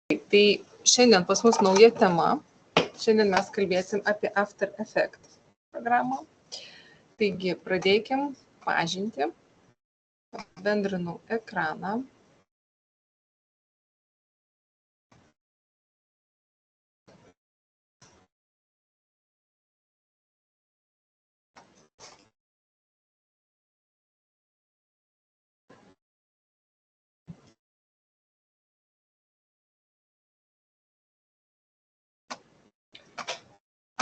Tai šiandien pas mus nauja tema. Šiandien mes kalbėsim apie After Effects programą. Taigi, pradėkim pažinti. Bendrinu ekraną.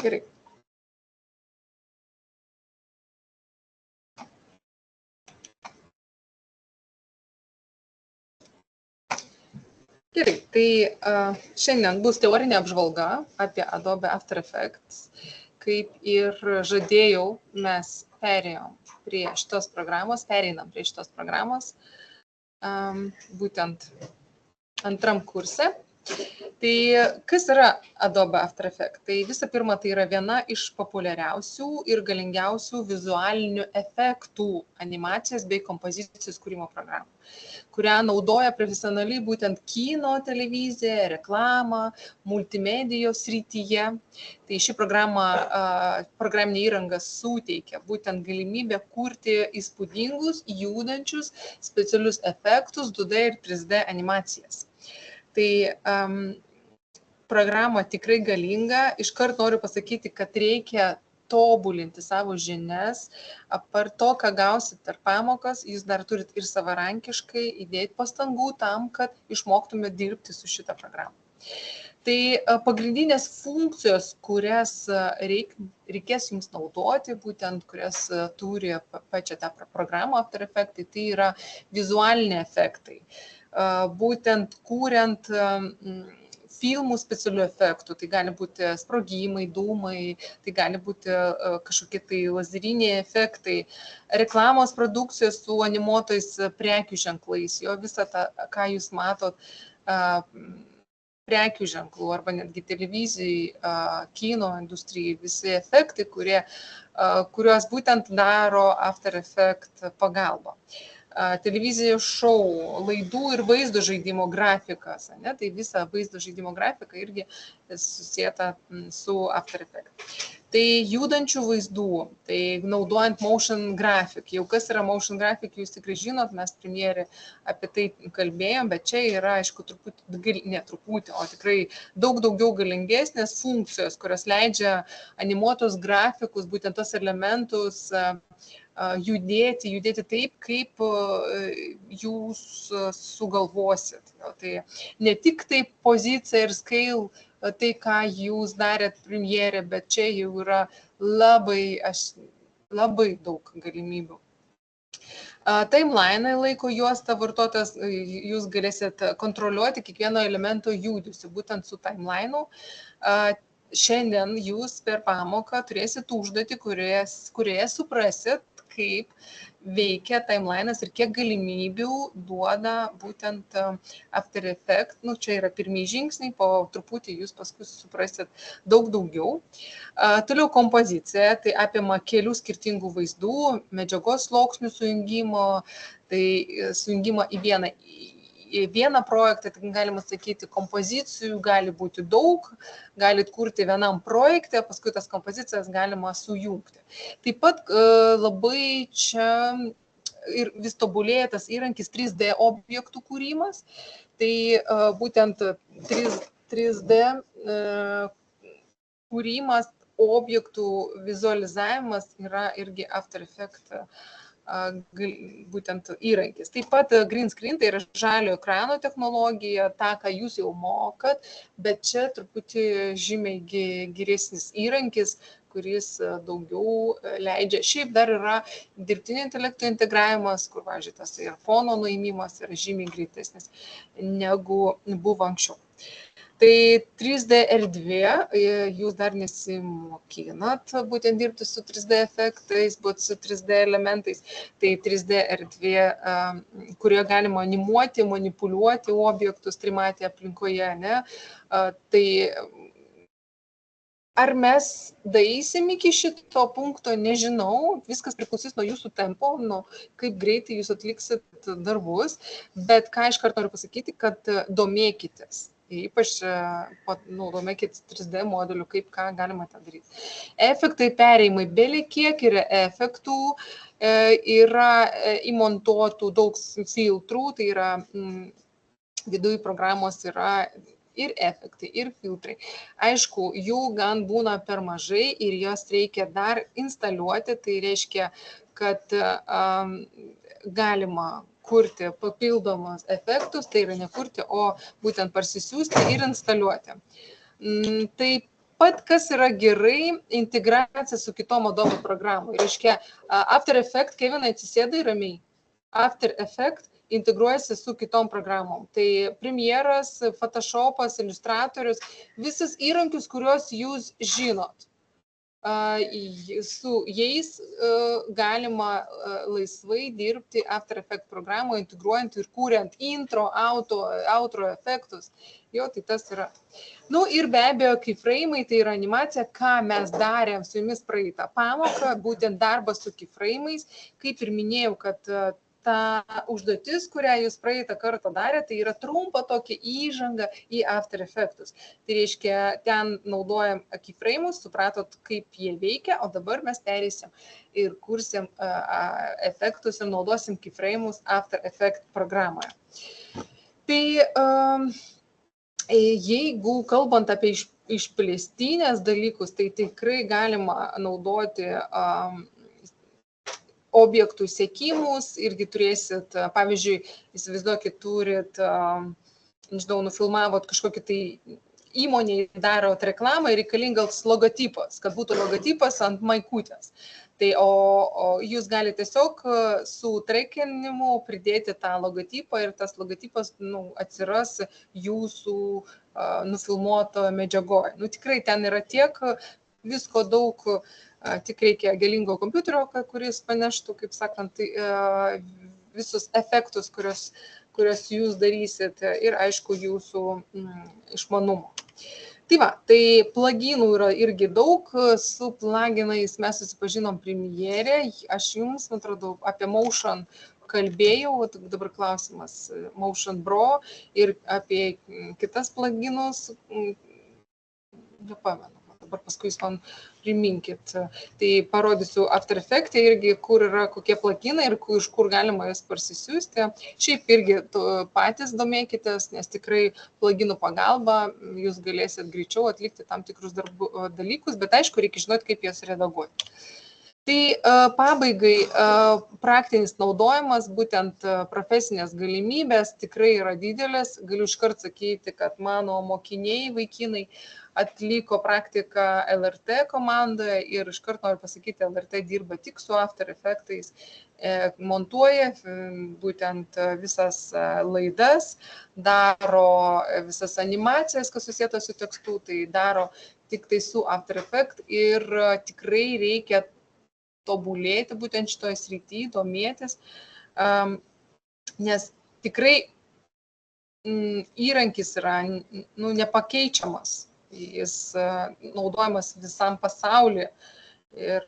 Gerai. Gerai, tai šiandien bus teorinė apžvalga apie Adobe After Effects. Kaip ir žadėjau, mes pereinam prie šitos programos, būtent antram kurse. Tai kas yra Adobe After Effects? Tai visų pirma, tai yra viena iš populiariausių ir galingiausių vizualinių efektų animacijos bei kompozicijos kūrimo programų, kurią naudoja profesionaliai būtent kino, televizija, reklama, multimedijos srityje. Tai ši programinė įranga suteikia būtent galimybę kurti įspūdingus, judančius, specialius efektus, 2D ir 3D animacijas. Tai programa tikrai galinga. Iškart noriu pasakyti, kad reikia tobulinti savo žinias. Apart to, ką gausit per pamokas, jūs dar turit ir savarankiškai įdėti pastangų tam, kad išmoktumėte dirbti su šitą programą. Tai pagrindinės funkcijos, kurias reikės jums naudoti, būtent kurias turi pačią tą programą After Effects, tai yra vizualiniai efektai. Būtent kuriant filmų specialių efektų, tai gali būti sprogimai, dūmai, tai gali būti kažkokie tai lazeriniai efektai, reklamos produkcijos su animuotais prekių ženklais, jo visą tą, ką jūs matot, prekių ženklų arba netgi televizijai, kino industrijai, visi efektai, kuriuos būtent daro After Effects pagalba. Televizijos šou, laidų ir vaizdo žaidimo grafikas, ne? Tai visa vaizdo žaidimo grafika irgi susijęta su After Effects. Tai judančių vaizdų, tai naudojant motion graphic. Jau kas yra motion graphic, jūs tikrai žinot, mes Premiere apie tai kalbėjom, bet čia yra, aišku, tikrai daug daugiau galingesnės funkcijos, kurios leidžia animuotus grafikus, būtent tos elementus judėti taip, kaip jūs sugalvosit. Tai ne tik tai pozicija ir scale, tai ką jūs darėt Premiere, bet čia jau yra labai daug galimybių. Timeline laiko juostą vartotojas, jūs galėsit kontroliuoti kiekvieno elemento judesį, būtent su timeline'u. Šiandien jūs per pamoką turėsit užduotį, kurioje suprasit, kaip veikia timeline'as ir kiek galimybių duoda būtent After Effects. Čia yra pirmieji žingsniai, po truputį jūs paskui suprasit daug daugiau. Toliau kompozicija, tai apima kelių skirtingų vaizdų, medžiagos sluoksnių sujungimo, tai sujungimo į vieną projektą, tai galima sakyti, kompozicijų gali būti daug, galit kurti vienam projekte, paskui tas kompozicijas galima sujungti. Taip pat labai čia ir vis tobulėja tas įrankis 3D objektų kūrimas, tai būtent 3D kūrimas, objektų vizualizavimas yra irgi After Effects būtent įrankis. Taip pat green screen, tai yra žalio ekrano technologija, tą, ką jūs jau mokat, bet čia truputį žymiai geresnis įrankis, kuris daugiau leidžia. Šiaip dar yra dirbtinio intelekto integravimas, kur, pavyzdžiui, tas ir fono nuėmimas yra žymiai greitesnis negu buvo anksčiau. Tai 3D erdvė, jūs dar nesimokinat būtent dirbti su 3D efektais, būti su 3D elementais. Tai 3D erdvė, kurioje galima animuoti, manipuliuoti objektus trimatėje aplinkoje. Ne? Tai ar mes daeisim iki šito punkto, nežinau, viskas priklausys nuo jūsų tempo, nuo kaip greitai jūs atliksit darbus, bet ką iš karto noriu pasakyti, kad domėkitės. Ypač naudojame 3D modelių, kaip ką galima tą daryti. Efektai, perėjimai, belie kiek yra efektų, yra įmontuotų daug filtrų, tai yra viduje programos yra ir efektai, ir filtrai. Aišku, jų gan būna per mažai ir jos reikia dar instaliuoti, tai reiškia, kad galima kurti papildomus efektus, tai yra nekurti, o būtent parsisiųsti ir instaliuoti. Taip pat, kas yra gerai, integracija su kitom Adobe programom. Reiškia, After Effects, Kevinai, atsisėdai ramiai. After Effects integruojasi su kitom programom. Tai Premieras, Photoshopas, Illustratorius, visas įrankius, kuriuos jūs žinot. Su jais galima laisvai dirbti After Effects programoje, integruojant ir kuriant intro, outro efektus. Jo, tai tas yra. Ir be abejo, keyframe'ai, tai yra animacija, ką mes darėm su jumis praeitą pamoką, būtent darbas su keyframe'ais. Kaip ir minėjau, kad ta užduotis, kurią jūs praeitą kartą darėte, tai yra trumpa tokia įžanga į After Effects. Tai reiškia, ten naudojam keyframe'us, supratot, kaip jie veikia, o dabar mes perėsim ir kursim efektus ir naudosim keyframe'us After Effects programoje. Tai jeigu kalbant apie išplėstinės dalykus, tai tikrai galima naudoti objektų sekimus, irgi turėsit, pavyzdžiui, įsivaizduokit, turit, nežinau, nufilmavot kažkokį tai įmonėje darot reklamą ir reikalingas logotipas, kad būtų logotipas ant maikutės. Tai o jūs galite tiesiog su trekinimu pridėti tą logotipą ir tas logotipas atsiras jūsų nufilmuoto medžiagoje. Tikrai ten yra tiek visko daug, tik reikia galingo kompiuterio, kuris paneštų, kaip sakant, visus efektus, kuriuos jūs darysit ir, aišku, jūsų išmanumo. Tai va, tai pluginų yra irgi daug, su pluginais mes susipažinom Premiere, aš jums, man atrodo, apie Motion kalbėjau, dabar klausimas Motion Pro ir apie kitas pluginus, nepamenu. Dabar paskui jūs man priminkit. Tai parodysiu After Effects irgi, kur yra kokie pluginai ir iš kur galima jas parsisiųsti. Šiaip irgi patys domėkitės, nes tikrai pluginų pagalba jūs galėsit greičiau atlikti tam tikrus dalykus, bet aišku, reikia žinoti, kaip jas redaguoti. Tai pabaigai praktinis naudojimas, būtent profesinės galimybės tikrai yra didelės. Galiu iškart sakyti, kad mano mokiniai, vaikinai, atliko praktiką LRT komandoje ir iškart noriu pasakyti, LRT dirba tik su After Effects'ais, montuoja būtent visas laidas, daro visas animacijas, kas susieto su tekstu, tai daro tik tai su After Effects ir tikrai reikia tobulėti būtent šitoje srityje, domėtis, nes tikrai įrankis yra nepakeičiamas. Jis naudojamas visam pasaulyje ir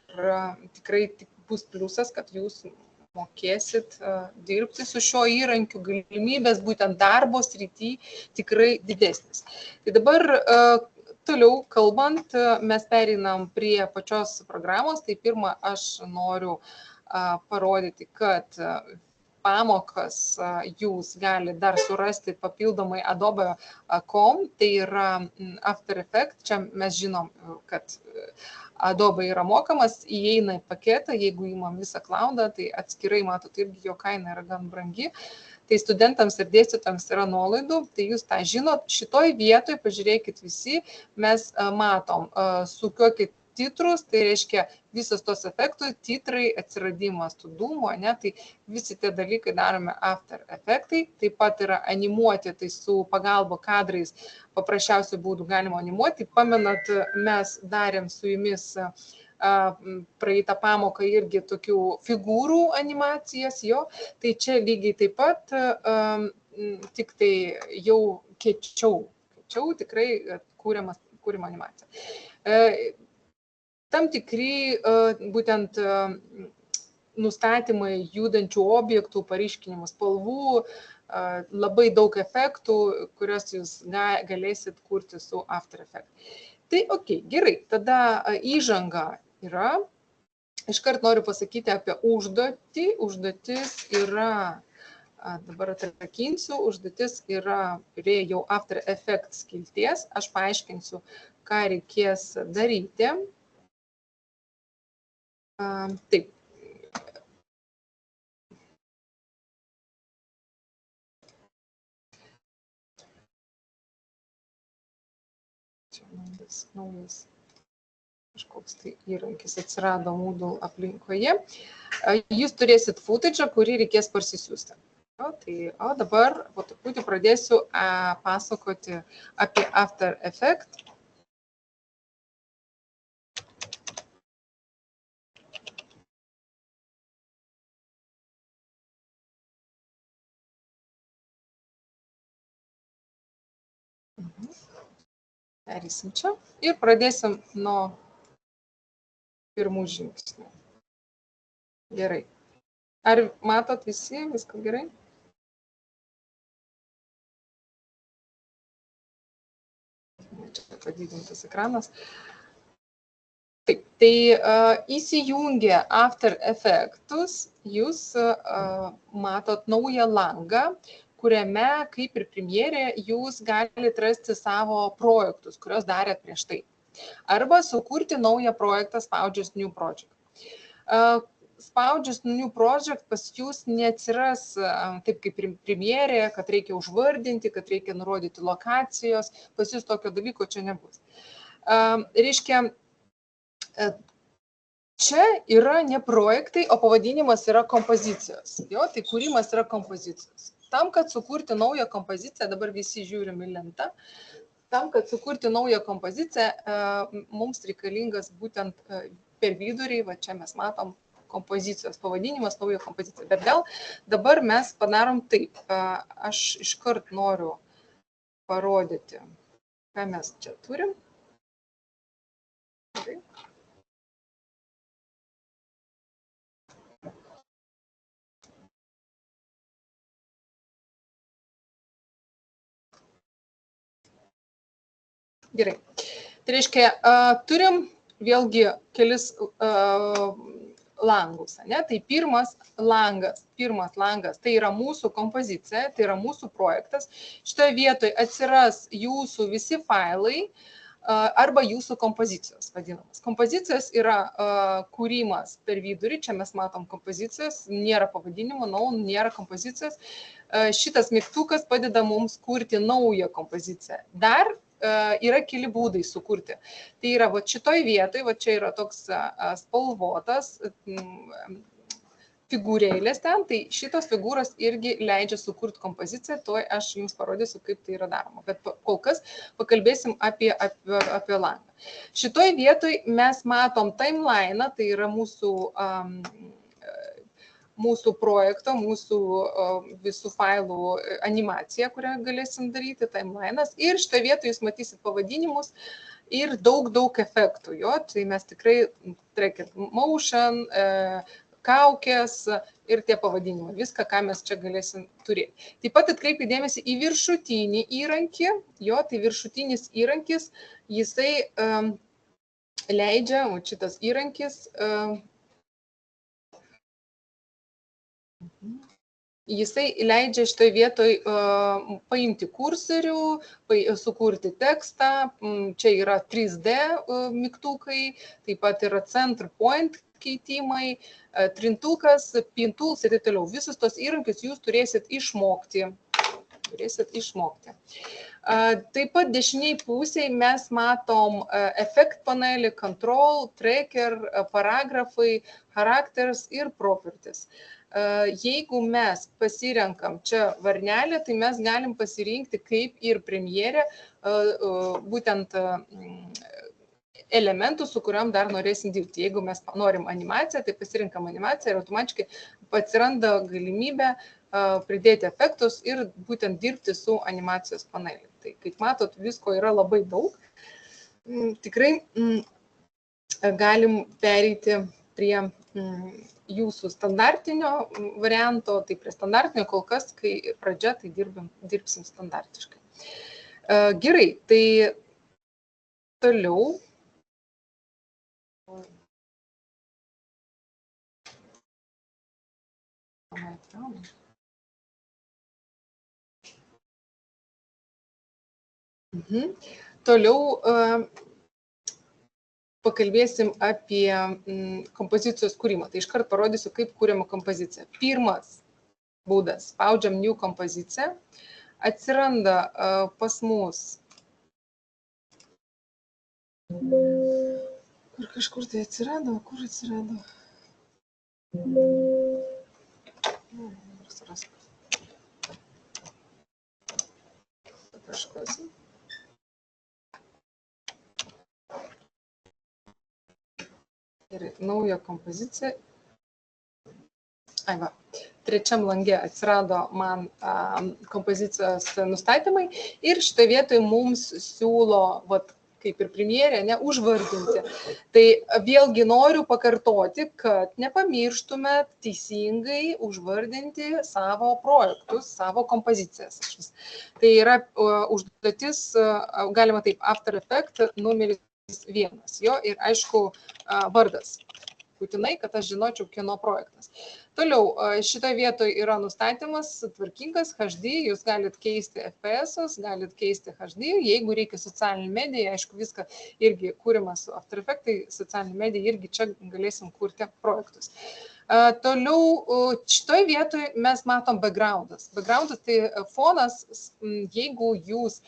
tikrai bus pliusas, kad jūs mokėsit dirbti su šiuo įrankiu, galimybės būtent darbo srity tikrai didesnis. Tai dabar toliau kalbant, mes pereinam prie pačios programos. Tai pirmą aš noriu parodyti, kad pamokas jūs galite dar surasti papildomai Adobe.com, tai yra After Effects. Čia mes žinom, kad Adobe yra mokamas, įeina į paketą, jeigu įmam visą cloudą, tai atskirai matot, irgi jo kaina yra gan brangi. Tai studentams ir dėstytojams yra nuolaidų, tai jūs tą žinot. Šitoj vietoj, pažiūrėkit visi, mes matom, sukiokit titrus, tai reiškia visos tos efektų, titrai, atsiradimas tų dūmų, tai visi tie dalykai darome After Effects'ai, taip pat yra animuoti, tai su pagalba kadrais paprasčiausių būdų galima animuoti. Pamenat, mes darėm su jumis praeitą pamoką irgi tokių figūrų animacijas, tai čia lygiai taip pat, tik tai jau kiečiau tikrai kūrima animacija. Tam tikri būtent nustatymai judančių objektų, paryškinimų spalvų, labai daug efektų, kuriuos jūs galėsit kurti su After Effects. Tai ok, gerai, tada įžanga yra. Iškart noriu pasakyti apie užduotį. Užduotis yra, dabar atrakinsiu, užduotis yra prie jau After Effects skilties. Aš paaiškinsiu, ką reikės daryti. Taip. Čia naujas kažkoks tai įrankis atsirado Moodle aplinkoje. Jūs turėsit footage, kurį reikės parsisiųsti. O dabar po truputį pradėsiu pasakoti apie After Effects. Pereisim čia ir pradėsim nuo pirmų žingsnių. Gerai. Ar matot visi? Viską gerai? Čia padidintas ekranas. Taip, tai įsijungę After Effects, jūs matot naują langą, kuriame, kaip ir Premiere, jūs galite rasti savo projektus, kuriuos darėt prieš tai. Arba sukurti naują projektą spaudžius New Project. Spaudžius New Project pas jūs neatsiras taip kaip Premiere, kad reikia užvardinti, kad reikia nurodyti lokacijos, pas jūs tokio dalyko čia nebus. Reiškia, čia yra ne projektai, o pavadinimas yra kompozicijos. Jo, tai kūrimas yra kompozicijos. Tam, kad sukurti naują kompoziciją, dabar visi žiūrim į lentą, tam, kad sukurti naują kompoziciją, mums reikalingas būtent per vidurį, va čia mes matom kompozicijos pavadinimas, nauja kompozicija. Bet gal dabar mes padarom taip. Aš iškart noriu parodyti, ką mes čia turim. Taip. Gerai. Tai reiškia, turim vėlgi kelis langus. Ne? Tai pirmas langas, tai yra mūsų kompozicija, tai yra mūsų projektas. Šitoje vietoje atsiras jūsų visi failai arba jūsų kompozicijos vadinamas. Kompozicijos yra kūrimas per vidurį, čia mes matom kompozicijos, nėra pavadinimo, nėra kompozicijos. Šitas mygtukas padeda mums kurti naują kompoziciją. Dar yra keli būdai sukurti. Tai yra va šitoj vietoj, va čia yra toks spalvotas figūrėlės ten, tai šitos figūros irgi leidžia sukurti kompoziciją, tuoj aš jums parodysiu, kaip tai yra daroma. Bet kol kas pakalbėsim apie langą. Šitoj vietoj mes matom timeline, tai yra mūsų projekto, mūsų visų failų animacija, kurią galėsim daryti, timelinas. Ir šitoje vietoje jūs matysit pavadinimus ir daug efektų. Jo? Tai mes tikrai track motion, kaukės ir tie pavadinimai. Viską, ką mes čia galėsim turėti. Taip pat atkreipkite dėmesį į viršutinį įrankį. Jo, tai viršutinis įrankis, jisai leidžia, o šitas įrankis, jisai leidžia šitoje vietoje paimti kursorių, sukurti tekstą, čia yra 3D mygtukai, taip pat yra center point keitimai, trintukas, pintools ir taip toliau. Visus tos įrankius jūs turėsit išmokti. Taip pat dešiniai pusėje mes matom effect panelį, control, tracker, paragrafai, characters ir properties. Jeigu mes pasirenkam čia varnelę, tai mes galim pasirinkti kaip ir Premiere būtent elementų, su kuriuom dar norėsim dirbti. Jeigu mes norim animaciją, tai pasirinkam animaciją ir automatiškai atsiranda galimybė pridėti efektus ir būtent dirbti su animacijos paneliu. Tai kaip matot, visko yra labai daug. Tikrai galim pereiti prie jūsų standartinio varianto, tai prie standartinio kol kas, kai pradžia, tai dirbsim standartiškai. Gerai, tai toliau. Toliau pakalbėsim apie kompozicijos kūrimą. Tai iškart parodysiu, kaip kūriama kompozicija. Pirmas būdas. Spaudžiam New kompoziciją. Atsiranda pas mus. Kur kažkur tai atsirado, kur atsirado? Paškosim. Ir nauja kompozicija. Ai va, trečiam lange atsirado man kompozicijos nustatymai ir šitoje vietoje mums siūlo, kaip ir premjerė, užvardinti. Tai vėlgi noriu pakartoti, kad nepamirštume teisingai užvardinti savo projektus, savo kompozicijas. Tai yra užduotis, galima taip, After Effects numeris 1. Jo ir aišku vardas. Būtinai, kad aš žinočiau, kieno projektas. Toliau, šitoje vietoje yra nustatymas tvarkingas HD, jūs galite keisti FPS-us, galite keisti HD, jeigu reikia socialinį mediją, aišku, viską irgi kūrimas su After Effects, tai socialinį mediją irgi čia galėsim kurti projektus. Toliau, šitoje vietoje mes matom backgroundas. Backgroundas tai fonas, jeigu jūs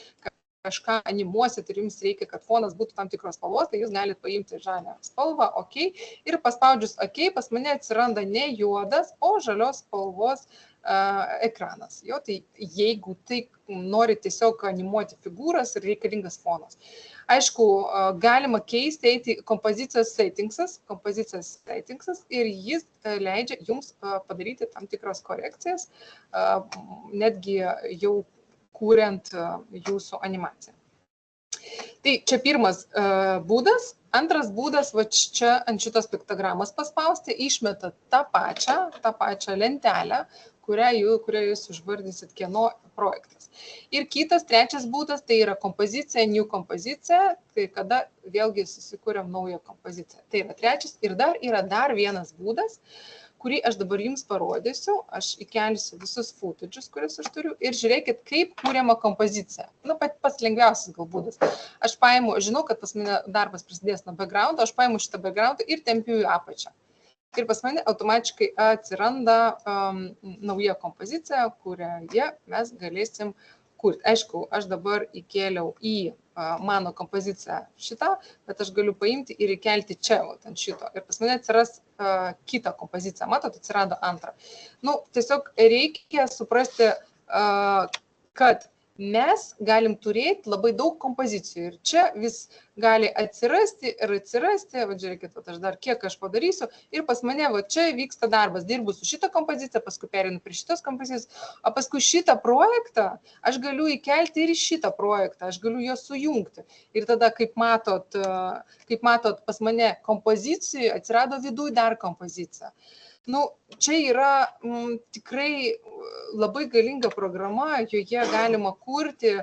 kažką animuosit ir jums reikia, kad fonas būtų tam tikros spalvos, tai jūs galite paimti žalią spalvą, OK, ir paspaudžius OK, pas mane atsiranda ne juodas, o žalios spalvos ekranas. Jo, tai jeigu tai nori tiesiog animuoti figūras ir reikalingas fonas. Aišku, galima keisti, eiti kompozicijos settingsas ir jis leidžia jums padaryti tam tikras korekcijas, netgi jau kuriant jūsų animaciją. Tai čia pirmas būdas. Antras būdas, va čia ant šitos piktogramas paspausti, išmeta tą pačią lentelę, kurią jūs užvardysit, kieno projektas. Ir kitas, trečias būdas, tai yra kompozicija, new kompozicija, tai kada vėlgi susikūrėm naują kompoziciją. Tai yra trečias ir dar yra vienas būdas, kurį aš dabar jums parodysiu, aš įkelsiu visus footages, kuriuos aš turiu, ir žiūrėkit, kaip kūriama kompozicija. Pats lengviausias gal būdas. Aš paimu, žinau, kad pas mane darbas prasidės nuo backgroundo, aš paimu šitą backgroundą ir tempiu į apačią. Ir pas mane automatiškai atsiranda nauja kompozicija, kurioje mes galėsim kurti. Aišku, aš dabar įkėliau į mano kompoziciją šitą, bet aš galiu paimti ir įkelti čia, ant šito. Ir pas mane atsiras kitą kompoziciją. Matot, atsirado antrą. Tiesiog reikia suprasti, kad mes galim turėti labai daug kompozicijų. Ir čia vis gali atsirasti ir atsirasti. Va, žiūrėkit, aš dar kiek aš padarysiu. Ir pas mane, va, čia vyksta darbas. Dirbu su šitą kompoziciją, paskui perinu prie šitos kompozicijos. O paskui šitą projektą aš galiu įkelti ir į šitą projektą. Aš galiu juos sujungti. Ir tada, kaip matot, pas mane kompozicijoje atsirado viduj dar kompozicija. Čia yra tikrai labai galinga programa, joje galima kurti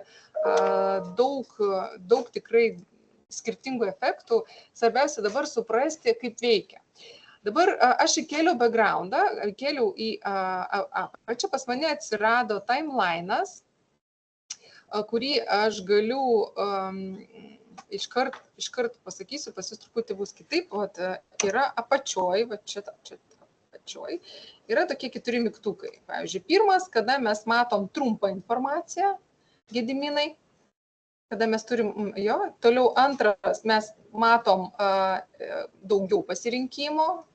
daug tikrai skirtingų efektų. Svarbiausia dabar suprasti, kaip veikia. Dabar aš įkėliau backgroundą, įkėliau į apačią, pas mane atsirado timeline'as, kurį aš galiu iškart pasakysiu, pas jūs truputį bus kitaip, yra apačioj, va čia yra tokie 4 mygtukai. Pavyzdžiui, pirmas, kada mes matom trumpą informaciją, Gediminai, kada mes turim jo. Toliau antras, mes matom daugiau pasirinkimo.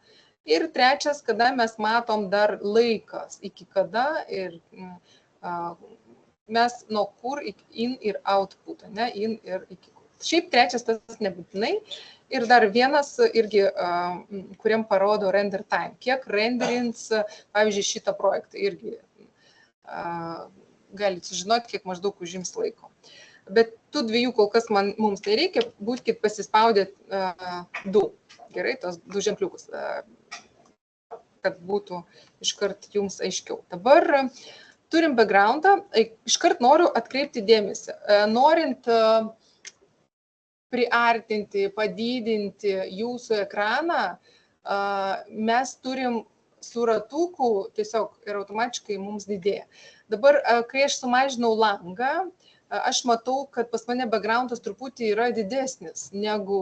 Ir trečias, kada mes matom dar laikas, iki kada ir mes nuo kur in ir output, ne, in ir iki kur. Šiaip trečias tas nebūtinai. Ir dar vienas irgi, kuriam parodo render time. Kiek renderins, pavyzdžiui, šitą projektą irgi galite sužinoti, kiek maždaug užims laiko. Bet tų dviejų kol kas mums tai reikia, būkit pasispaudę 2. Gerai, tos 2 ženkliukus. kad būtų iškart jums aiškiau. Dabar turim backgroundą, iškart noriu atkreipti dėmesį. Norint priartinti, padidinti jūsų ekraną, mes turim su ratuku tiesiog ir automatiškai mums didėja. Dabar, kai aš sumažinau langą, aš matau, kad pas mane backgroundas truputį yra didesnis negu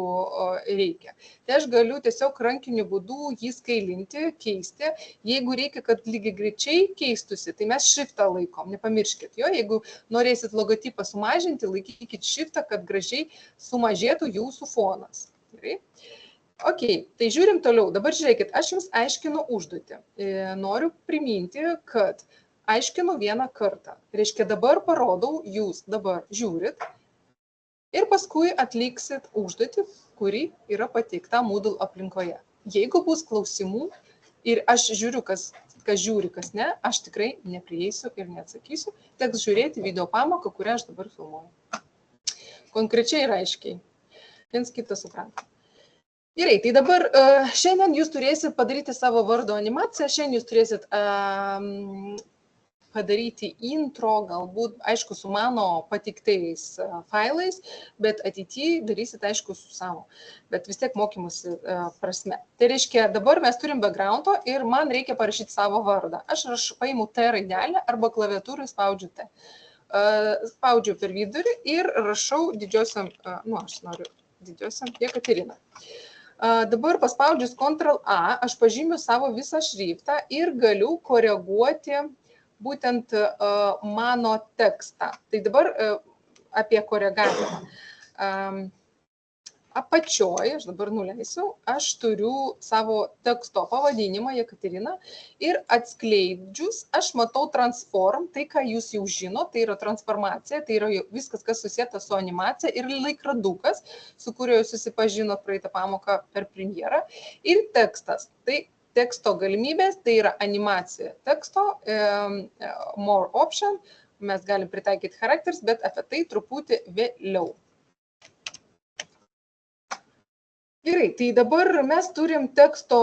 reikia. Tai aš galiu tiesiog rankiniu būdu jį skailinti, keisti. Jeigu reikia, kad lygiai greičiai keistusi, tai mes shiftą laikom, nepamirškit jo. Jeigu norėsit logotipą sumažinti, laikykit shiftą, kad gražiai sumažėtų jūsų fonas. Gerai? Ok, tai žiūrim toliau. Dabar žiūrėkit, aš jums aiškinu užduotį. Noriu priminti, kad aiškinu vieną kartą. Reiškia, dabar parodau, jūs dabar žiūrit ir paskui atliksit užduotį, kuri yra pateikta Moodle aplinkoje. Jeigu bus klausimų ir aš žiūriu, kas žiūri, kas ne, aš tikrai neprieisiu ir neatsakysiu. Teks žiūrėti video pamoką, kurią aš dabar filmuoju. Konkrečiai ir aiškiai. Viens kitą supranta. Gerai, tai dabar šiandien jūs turėsit padaryti savo vardo animaciją, šiandien jūs turėsit padaryti intro, galbūt, aišku, su mano patiktais failais, bet ateityje darysit, aišku, su savo, bet vis tiek mokymusi prasme. Tai reiškia, dabar mes turim backgroundo ir man reikia parašyti savo vardą. Aš paimu T raidelę arba klaviatūrai spaudžiu T. Spaudžiu per vidurį ir rašau didžiosiam, aš noriu didžiosiam Jekaterina. Dabar paspaudžius Ctrl+A, aš pažymiu savo visą šriftą ir galiu koreguoti būtent mano tekstą. Tai dabar apie koregavimą. Apačioj, aš dabar nuleisiu, aš turiu savo teksto pavadinimą Jekaterina ir atskleidžius, aš matau transform, tai ką jūs jau žino, tai yra transformacija, tai yra viskas, kas susieta su animacija ir laikradukas, su kuriuo jūs susipažinot praeitą pamoką per premjerą, ir tekstas. Tai teksto galimybės, tai yra animacija teksto, more option, mes galim pritaikyti characters, bet apie tai truputį vėliau. Gerai, tai dabar mes turim teksto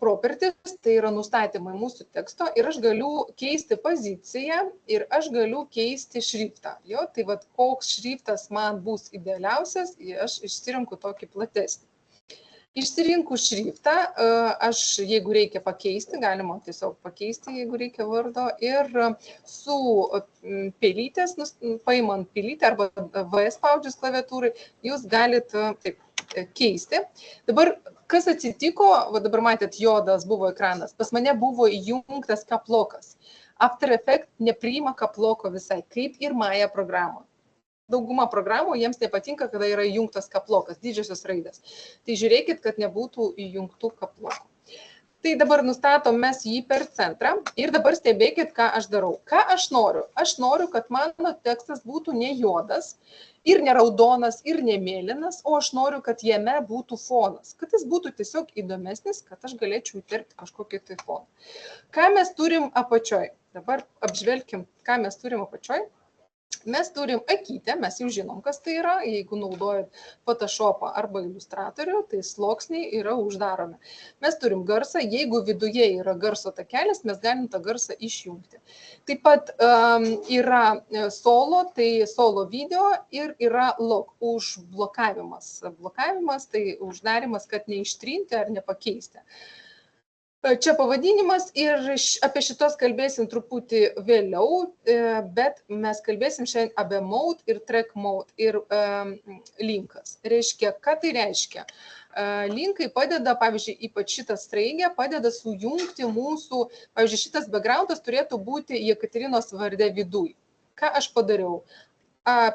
properties, tai yra nustatymai mūsų teksto ir aš galiu keisti poziciją ir aš galiu keisti šriftą. Jo, tai vat koks šriftas man bus idealiausias, aš išsirinku tokį platesnį. Išsirinku šriftą, aš jeigu reikia pakeisti, galima tiesiog pakeisti, jeigu reikia vardo, ir su pelytės, paimant pelytę arba V spaudžius klaviatūrai, jūs galite taip keisti. Dabar, kas atsitiko, va dabar matėt, juodas buvo ekranas, pas mane buvo įjungtas kaplokas. After Effects nepriima kaploko visai, kaip ir Maya programų. Dauguma programų jiems nepatinka, kada yra įjungtas kaplokas, didžiosios raidės. Tai žiūrėkit, kad nebūtų įjungtų kaplokų. Tai dabar nustatom mes jį per centrą ir dabar stebėkit, ką aš darau. Ką aš noriu? Aš noriu, kad mano tekstas būtų ne juodas, ir ne raudonas, ir ne mėlynas, o aš noriu, kad jame būtų fonas. Kad jis būtų tiesiog įdomesnis, kad aš galėčiau įterpti kažkokį tai foną. Ką mes turim apačioj? Dabar apžvelkim, ką mes turim apačioj. Mes turim akytę, mes jau žinom, kas tai yra. Jeigu naudojat Photoshopą arba Illustratorių, tai sluoksniai yra uždaromi. Mes turim garsą, jeigu viduje yra garso takelis, mes galim tą garsą išjungti. Taip pat yra solo, tai solo video ir yra log, užblokavimas. Blokavimas tai uždarimas, kad neištrinti ar nepakeisti. Čia pavadinimas ir apie šitos kalbėsim truputį vėliau, bet mes kalbėsim šiandien apie mode ir track mode ir linkas. Reiškia, ką tai reiškia? Linkai padeda, pavyzdžiui, ypač šitas straigė, padeda sujungti mūsų, pavyzdžiui, šitas backgroundas turėtų būti Jekaterinos varde viduj. Ką aš padariau?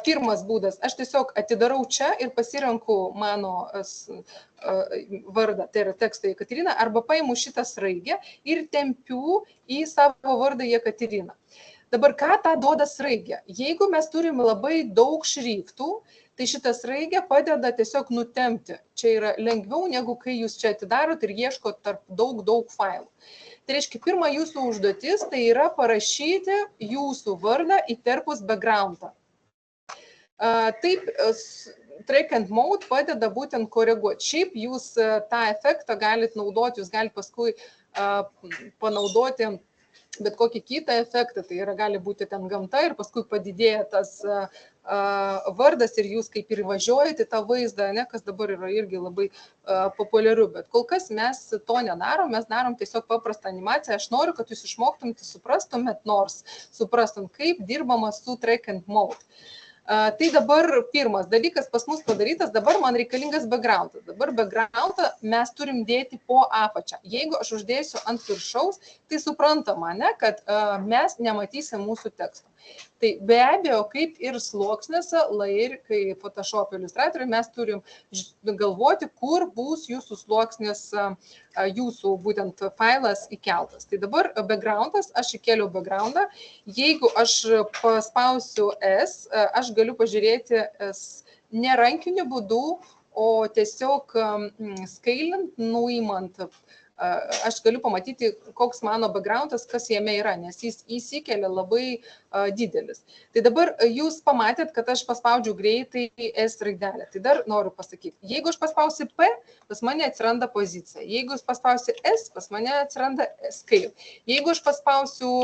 Pirmas būdas, aš tiesiog atidarau čia ir pasirenku mano vardą, tai yra tekstą Jekaterina, arba paimu šitą sraigę ir tempiu į savo vardą Jekaterina. Dabar ką tą duoda sraigė? Jeigu mes turim labai daug šriftų, tai šitą sraigę padeda tiesiog nutempti. Čia yra lengviau, negu kai jūs čia atidarot ir ieškot tarp daug failų. Tai reiškia, pirma jūsų užduotis tai yra parašyti jūsų vardą įterpus backgroundą. Taip, track and mode padeda būtent koreguoti. Šiaip jūs tą efektą galite naudoti, jūs galite paskui panaudoti bet kokį kitą efektą, tai yra gali būti ten gamta ir paskui padidėja tas vardas ir jūs kaip ir važiuojate tą vaizdą, ne, kas dabar yra irgi labai populiaru, bet kol kas mes to nedarom, mes darom tiesiog paprastą animaciją. Aš noriu, kad jūs išmoktumėte, suprastum, kaip dirbama su track and mode. Tai dabar pirmas dalykas pas mus padarytas, dabar man reikalingas backgroundas. Dabar backgroundą mes turim dėti po apačią. Jeigu aš uždėsiu ant viršaus, tai suprantama, ne, kad mes nematysim mūsų teksto. Tai be abejo, kaip ir sluoksnėse, layer, kai Photoshop iliustratoriai, mes turim galvoti, kur bus jūsų sluoksnės, jūsų būtent failas įkeltas. Tai dabar backgroundas, aš įkėliau backgroundą. Jeigu aš paspausiu S, aš galiu pažiūrėti ne rankiniu būdu, o tiesiog scaling, nuimant. Aš galiu pamatyti, koks mano backgroundas, kas jame yra, nes jis įsikelia labai didelis. Tai dabar jūs pamatėt, kad aš paspaudžiu greitai S raidelę. Tai dar noriu pasakyti, jeigu aš paspausiu P, pas mane atsiranda pozicija. Jeigu aš paspausiu S, pas mane atsiranda scale. Jeigu aš paspausiu,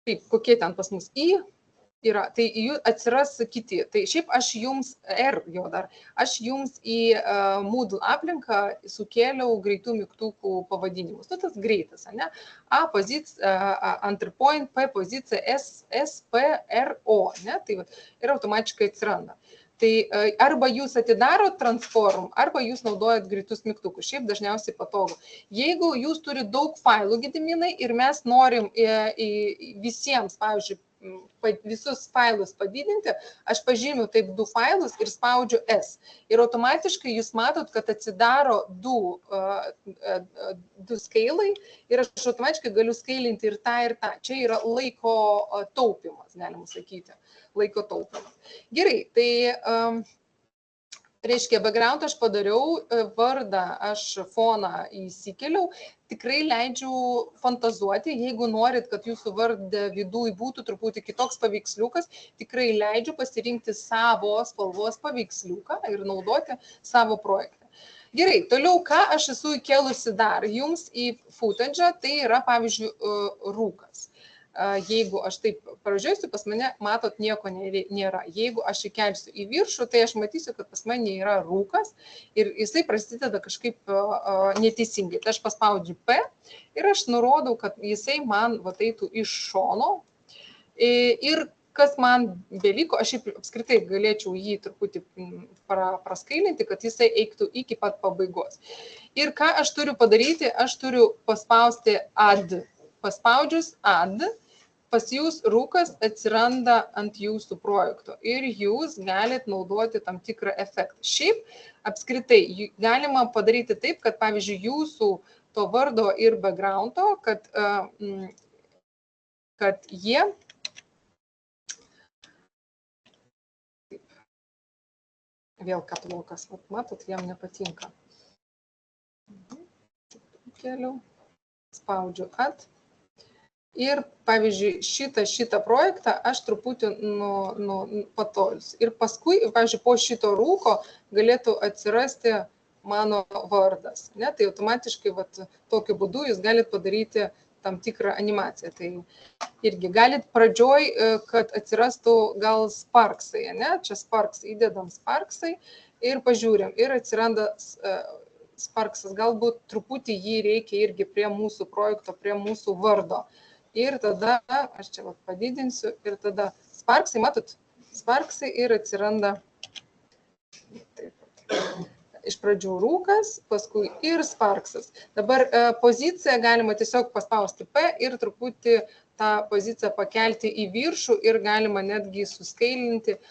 taip, kokie ten pas mus I, yra, tai jų atsiras kiti. Tai šiaip aš jums, aš jums į Moodle aplinką sukėliau greitų mygtukų pavadinimus. Nu, tas greitas, ne? A pozicija, entry point, P pozicija, S, P, R, O, ne? Tai ir automatiškai atsiranda. Tai arba jūs atidarot transform, arba jūs naudojat greitus mygtukus. Šiaip dažniausiai patogu. Jeigu jūs turite daug failų, Gediminai, ir mes norim visiems, pavyzdžiui, visus failus padidinti, aš pažymiu taip 2 failus ir spaudžiu S. Ir automatiškai jūs matot, kad atsidaro 2 scailai ir aš automatiškai galiu scailinti ir tą, ir tą. Čia yra laiko taupimas, galima sakyti. Laiko taupimas. Gerai, tai reiškia, background aš padariau, vardą aš foną įsikeliau, tikrai leidžiu fantazuoti, jeigu norit, kad jūsų vardą viduj būtų truputį kitoks paveiksliukas, tikrai leidžiu pasirinkti savo spalvos paveiksliuką ir naudoti savo projektą. Gerai, toliau, ką aš esu įkelusi dar jums į footage, tai yra, pavyzdžiui, rūkas. Jeigu aš taip pražiūrėsiu, pas mane, matot, nieko nėra. Jeigu aš įkelsiu į viršų, tai aš matysiu, kad pas mane yra rūkas ir jisai prasideda kažkaip neteisingai. Tai aš paspaudžiu P ir aš nurodau, kad jisai man eitų iš šono. Ir kas man beliko, aš apskritai galėčiau jį truputį praskailinti, kad jisai eiktų iki pat pabaigos. Ir ką aš turiu padaryti, aš turiu paspausti Add. Paspaudžius Add, pas jūs rūkas atsiranda ant jūsų projekto ir jūs galite naudoti tam tikrą efektą. Šiaip apskritai galima padaryti taip, kad pavyzdžiui jūsų to vardo ir backgroundo, kad jie vėl katlokas, matot, jam nepatinka. Keliu, spaudžiu Add. Ir, pavyzdžiui, šitą projektą aš truputį patolsiu. Ir paskui, pavyzdžiui, po šito rūko galėtų atsirasti mano vardas. Ne? Tai automatiškai tokiu būdu jūs galite padaryti tam tikrą animaciją. Tai irgi galit pradžioj, kad atsirastų gal sparksai. Ne? Čia sparks, įdedam sparksai ir pažiūrim. Ir atsiranda sparksas. Galbūt truputį jį reikia irgi prie mūsų projekto, prie mūsų vardo. Ir tada, aš čia padidinsiu, ir tada sparksai, matot, sparksai ir atsiranda iš pradžių rūkas, paskui ir sparksas. Dabar poziciją galima tiesiog paspausti P ir truputį tą poziciją pakelti į viršų ir galima netgi suskailinti,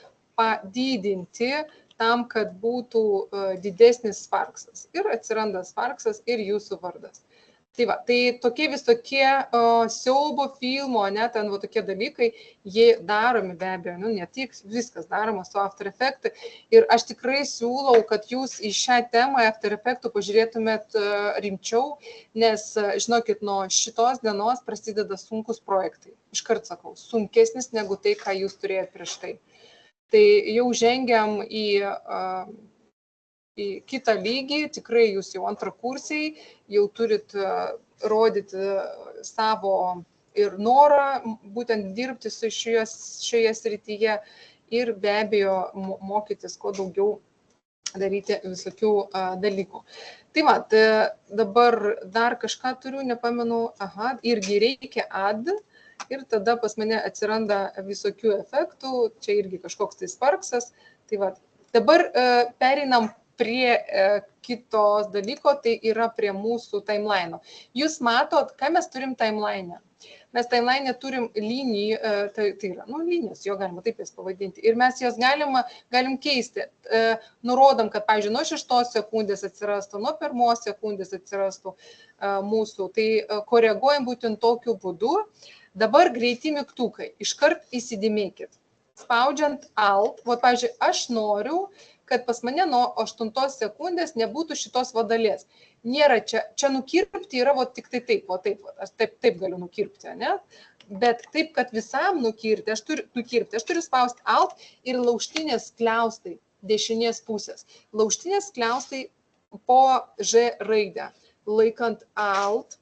padidinti tam, kad būtų didesnis sparksas. Ir atsiranda sparksas ir jūsų vardas. Tai tokie visokie siaubo filmo, ten tokie dalykai, jie daromi be abejo, ne tik viskas daroma su After Effects. Ir aš tikrai siūlau, kad jūs į šią temą After Effects pažiūrėtumėt rimčiau, nes, žinokit, nuo šitos dienos prasideda sunkus projektai. Iškart sakau, sunkesnis negu tai, ką jūs turėjot prieš tai. Tai jau žengiam į į kitą lygį, tikrai jūs jau antrakursiai, jau turit rodyti savo ir norą būtent dirbti su šioje srityje ir be abejo mokytis kuo daugiau daryti visokių dalykų. Tai va, dabar dar kažką turiu, nepamenu, aha, irgi reikia add ir tada pas mane atsiranda visokių efektų, čia irgi kažkoks tai sparksas. Tai va, dabar pereinam prie kitos dalyko, tai yra prie mūsų timeline. Jūs matot, ką mes turim timeline. Mes timeline turim linijų, tai yra, linijos, jo galima taip jas pavadinti. Ir mes jas galim keisti. Nurodom, kad, pavyzdžiui, nuo 6 sekundės atsirastų, nuo 1 sekundės atsirastų mūsų. Tai koreguojam būtent tokiu būdu. Dabar greiti mygtukai. Iškart įsidėmėkit. Spaudžiant Alt, pavyzdžiui, aš noriu, kad pas mane nuo 8 sekundės nebūtų šitos vadalės. Nėra čia nukirpti yra tik tai taip, aš taip galiu nukirpti, ne? Bet taip, kad visam nukirpti, aš turiu spausti Alt ir laužtinės skliaustai dešinės pusės. Laužtinės skliaustai po Ž raidę, laikant Alt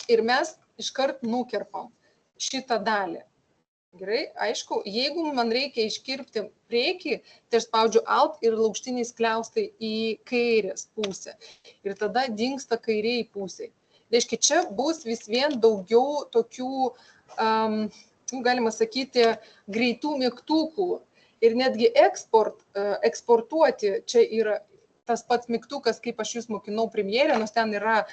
ir mes iškart nukirpam šitą dalį. Gerai, aišku, jeigu man reikia iškirpti priekį, tai aš spaudžiu Alt ir laužtiniai skliaustai į kairės pusę. Ir tada dingsta kairiai pusiai. Reiškia, čia bus vis vien daugiau tokių, galima sakyti, greitų mygtukų. Ir netgi eksportuoti čia yra tas pats mygtukas, kaip aš jūs mokinau Premiere, nors ten yra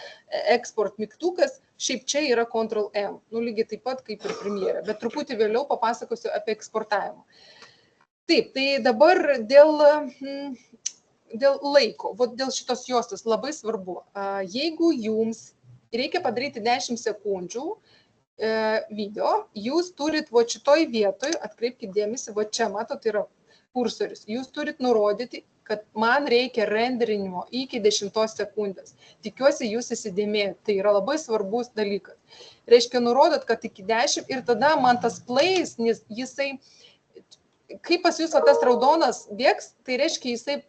eksport mygtukas, šiaip čia yra Ctrl+M, lygiai taip pat kaip ir Premiere, bet truputį vėliau papasakosiu apie eksportavimą. Taip, tai dabar dėl laiko, dėl šitos juostos labai svarbu. Jeigu jums reikia padaryti 10 sekundžių video, jūs turit šitoj vietoj, atkreipkite dėmesį, čia matot, yra kursorius, jūs turit nurodyti, kad man reikia renderinimo iki 10 sekundės. Tikiuosi, jūs įsidėmėjot. Tai yra labai svarbus dalykas. Reiškia, nurodot, kad iki 10 ir tada man tas plays, nes jisai, kai pas jūs tas raudonas bėgs, tai reiškia, jisai,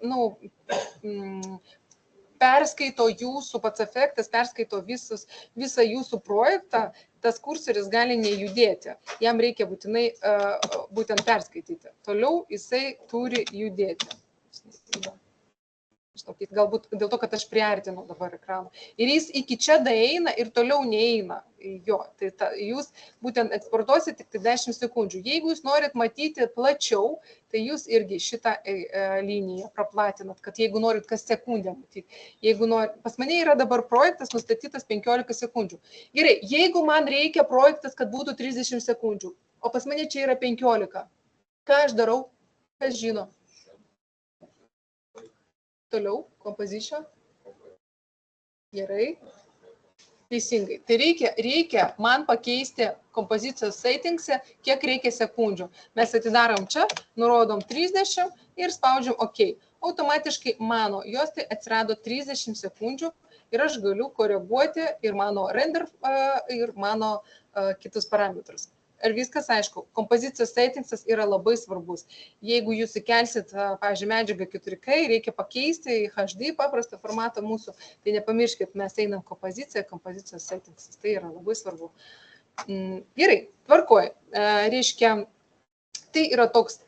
perskaito jūsų pats efektas, perskaito visą jūsų projektą, tas kursoris gali nejudėti. Jam reikia būtinai būtent perskaityti. Toliau jisai turi judėti. Galbūt dėl to, kad aš priartinu dabar ekraną. Ir jis iki čia daeina ir toliau neeina. Jo, tai jūs būtent eksportuosit tik 10 sekundžių. Jeigu jūs norit matyti plačiau, tai jūs irgi šitą liniją praplatinat, kad jeigu norit kas sekundę matyti. Pas mane yra dabar projektas nustatytas 15 sekundžių. Gerai, jeigu man reikia projektas, kad būtų 30 sekundžių, o pas mane čia yra 15. Ką aš darau? Kas žino? Toliau, composition. Gerai. Teisingai. Tai reikia man pakeisti kompozicijos settingse, kiek reikia sekundžių. Mes atidarom čia, nurodom 30 ir spaudžiam OK. Automatiškai mano juostai atsirado 30 sekundžių ir aš galiu koreguoti ir mano render ir mano kitus parametrus. Ar viskas aišku? Kompozicijos settingsas yra labai svarbus. Jeigu jūs įkelsit, pavyzdžiui, medžiagą 4K, reikia pakeisti į HD paprastą formatą mūsų, tai nepamirškit, mes einam kompozicijos settingsas. Tai yra labai svarbu. Gerai, tvarkoj. Reiškia, tai yra toks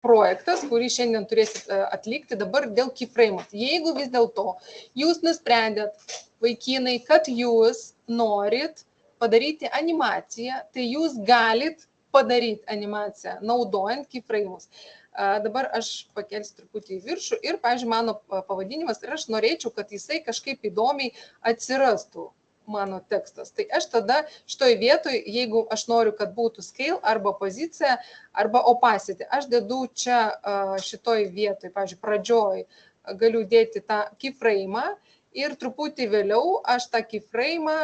projektas, kurį šiandien turėsit atlikti dabar dėl keyframe. Jeigu vis dėlto jūs nusprendėt, vaikinai, kad jūs norit padaryti animaciją, tai jūs galit padaryti animaciją, naudojant keyframes. Dabar aš pakelsiu truputį į viršų ir, pavyzdžiui, mano pavadinimas ir aš norėčiau, kad jisai kažkaip įdomiai atsirastų mano tekstas. Tai aš tada šitoj vietoj, jeigu aš noriu, kad būtų scale arba pozicija arba opacity, aš dedu čia šitoj vietoj, pavyzdžiui, pradžioj galiu dėti tą keyframe ir truputį vėliau aš tą keyframe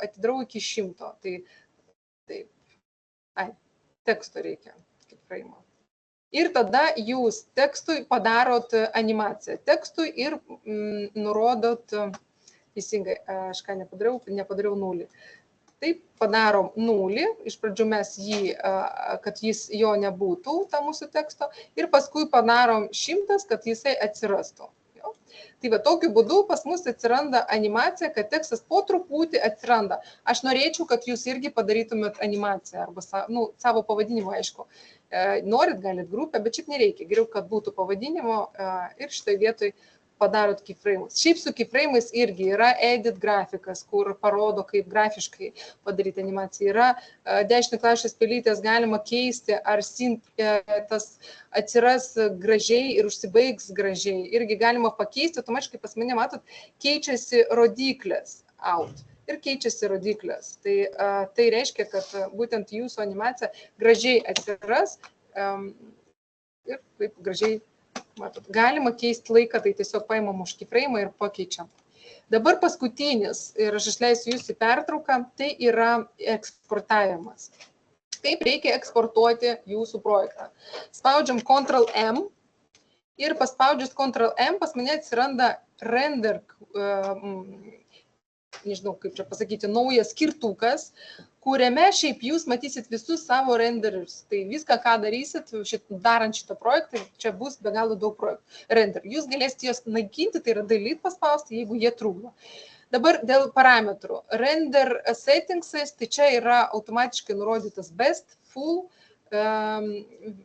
atidarau iki 100. Tai teksto reikia keyframe. Ir tada jūs tekstui padarot animaciją. Tekstui ir nurodot, teisingai, aš ką nepadariau 0. Taip, padarom 0, iš pradžių mes jį, kad jo nebūtų, tą mūsų teksto, ir paskui padarom 100, kad jisai atsirastų. Tai va, tokiu būdu pas mus atsiranda animacija, kad tekstas po truputį atsiranda. Aš norėčiau, kad jūs irgi padarytumėt animaciją arba savo pavadinimą, aišku. Norit, galit grupę, bet šiaip nereikia. Geriau, kad būtų pavadinimo ir štai vietoj padarot keyframes. Šiaip su keyframes irgi yra edit grafikas, kur parodo, kaip grafiškai padaryti animaciją. Yra dešinė klavišės pelytės, galima keisti, ar tas atsiras gražiai ir užsibaigs gražiai. Irgi galima pakeisti, automatiškai pas mane, matot, keičiasi rodiklės out. Ir keičiasi rodiklės. Tai reiškia, kad būtent jūsų animacija gražiai atsiras ir kaip gražiai, matot, galima keisti laiką, tai tiesiog paimam už keyframe ir pakeičiam. Dabar paskutinis, ir aš išleisiu jūs į pertrauką, tai yra eksportavimas. Kaip reikia eksportuoti jūsų projektą. Spaudžiam Ctrl+M ir paspaudžius Ctrl+M pas mane atsiranda render, nežinau kaip čia pasakyti, naujas skirtukas, kuriame šiaip jūs matysit visus savo renderius. Tai viską, ką darysit, darant šitą projektą, čia bus be galo daug renderių. Jūs galėsite juos naikinti, tai yra delete paspausti, jeigu jie trukdo. Dabar dėl parametrų. Render settingsais, tai čia yra automatiškai nurodytas best, full.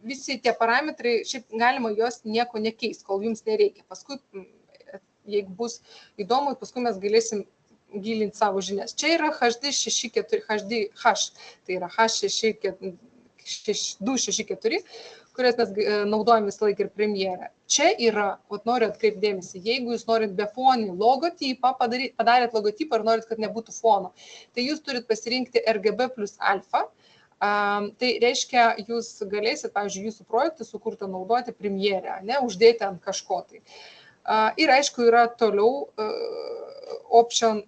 Visi tie parametrai, šiaip galima juos nieko nekeisti, kol jums nereikia. Paskui, jeigu bus įdomu, paskui mes galėsim gilinti savo žinias. Čia yra HD64, tai yra H264, kurias mes naudojame visą laiką ir Premiere. Čia yra, noriu atkreipti dėmesį, jeigu jūs norit befonį logotipą, padarėt logotipą ir norit, kad nebūtų fono, tai jūs turit pasirinkti RGB plus alfa. Tai reiškia, jūs galėsit, pavyzdžiui, jūsų projektą sukurtą naudoti Premiere, ne, uždėti ant kažko tai. Ir aišku, yra toliau option,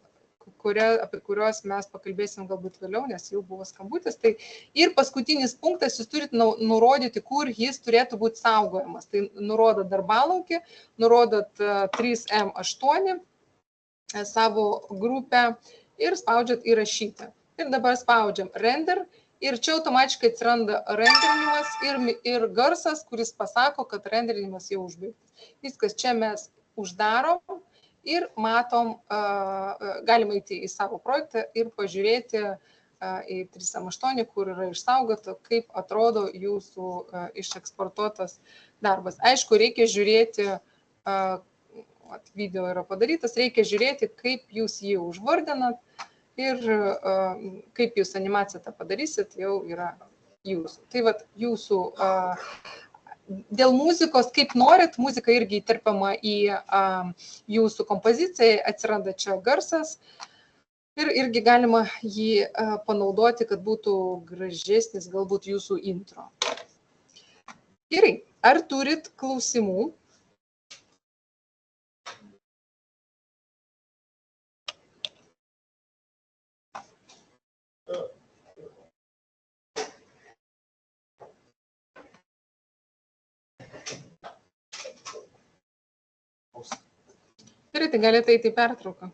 apie kuriuos mes pakalbėsim galbūt vėliau, nes jau buvo skambutis. Tai ir paskutinis punktas, jūs turite nurodyti, kur jis turėtų būti saugojamas. Tai nurodot darbalaukį, nurodot 3M8 savo grupę ir spaudžiat įrašyti. Ir dabar spaudžiam render ir čia automatiškai atsiranda renderinimas ir garsas, kuris pasako, kad renderinimas jau užbaigtas. Viskas čia mes uždarom. Ir matom, galima įti į savo projektą ir pažiūrėti į 3M8, kur yra išsaugota, kaip atrodo jūsų išeksportuotas darbas. Aišku, reikia žiūrėti, video yra padarytas, reikia žiūrėti, kaip jūs jį užvardinat ir kaip jūs animaciją tą padarysit, jau yra jūsų. Tai vat jūsų... Dėl muzikos, kaip norit, muzika irgi įterpiama į jūsų kompoziciją, atsiranda čia garsas ir irgi galima jį panaudoti, kad būtų gražesnis galbūt jūsų intro. Gerai, ar turit klausimų? Gerai, tai galite eiti į pertrauką.